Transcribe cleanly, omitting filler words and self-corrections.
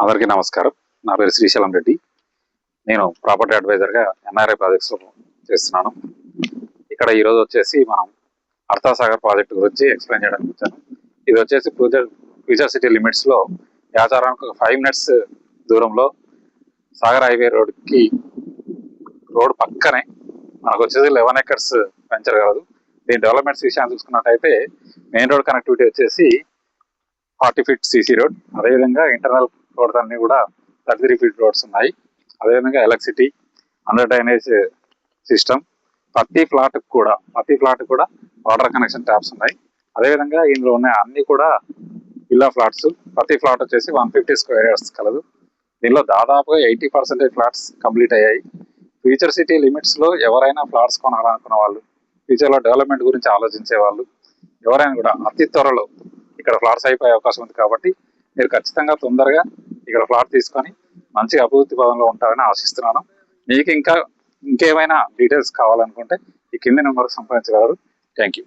అందరికీ నమస్కారం. నా పేరు శ్రీశైలం రెడ్డి. నేను ప్రాపర్టీ అడ్వైజర్గా ఎన్ఆర్ఐ ప్రాజెక్ట్స్లో చేస్తున్నాను. ఇక్కడ ఈరోజు వచ్చేసి మనం అర్థసాగర్ ప్రాజెక్ట్ గురించి ఎక్స్ప్లెయిన్ చేయడానికి వచ్చాను. ఇది వచ్చేసి ఫ్యూచర్ సిటీ లిమిట్స్లో యాచారానికి 5 minutes దూరంలో సాగర్ హైవే రోడ్ పక్కనే మనకు వచ్చేసి 11 acres వెంచర్ కలదు. దీని డెవలప్మెంట్స్ విషయాన్ని చూసుకున్నట్టయితే మెయిన్ రోడ్ కనెక్టివిటీ వచ్చేసి 40 feet సీసీ రోడ్, అదేవిధంగా ఇంటర్నల్ రోడ్స్ అన్ని కూడా 33 feet రోడ్స్ ఉన్నాయి. అదేవిధంగా ఎలక్ట్రిసిటీ, అండర్ డ్రైనేజ్ సిస్టమ్, ప్రతి ఫ్లాట్ కూడా వాటర్ కనెక్షన్ ట్యాప్స్ ఉన్నాయి. అదేవిధంగా ఇందులో ఉన్న అన్ని కూడా విల్లా ఫ్లాట్స్. ప్రతి ఫ్లాట్ వచ్చేసి 150 square yards కలదు. దీనిలో దాదాపుగా 80% ఫ్లాట్స్ కంప్లీట్ అయ్యాయి. ఫ్యూచర్ సిటీ లిమిట్స్ లో ఎవరైనా ఫ్లాట్స్ కొనాలనుకున్న వాళ్ళు, ఫ్యూచర్ లో డెవలప్మెంట్ గురించి ఆలోచించే వాళ్ళు ఎవరైనా కూడా అతి త్వరలో ఇక్కడ ఫ్లాట్స్ అయిపోయే అవకాశం ఉంది. కాబట్టి మీరు ఖచ్చితంగా తొందరగా ఇక్కడ ఫ్లాట్ తీసుకొని మంచి అభివృద్ధి పదంలో ఉంటారని ఆశిస్తున్నాను. మీకు ఇంకేమైనా డీటెయిల్స్ కావాలనుకుంటే ఈ కింది నెంబర్ సంప్రదించగలరు. Thank you.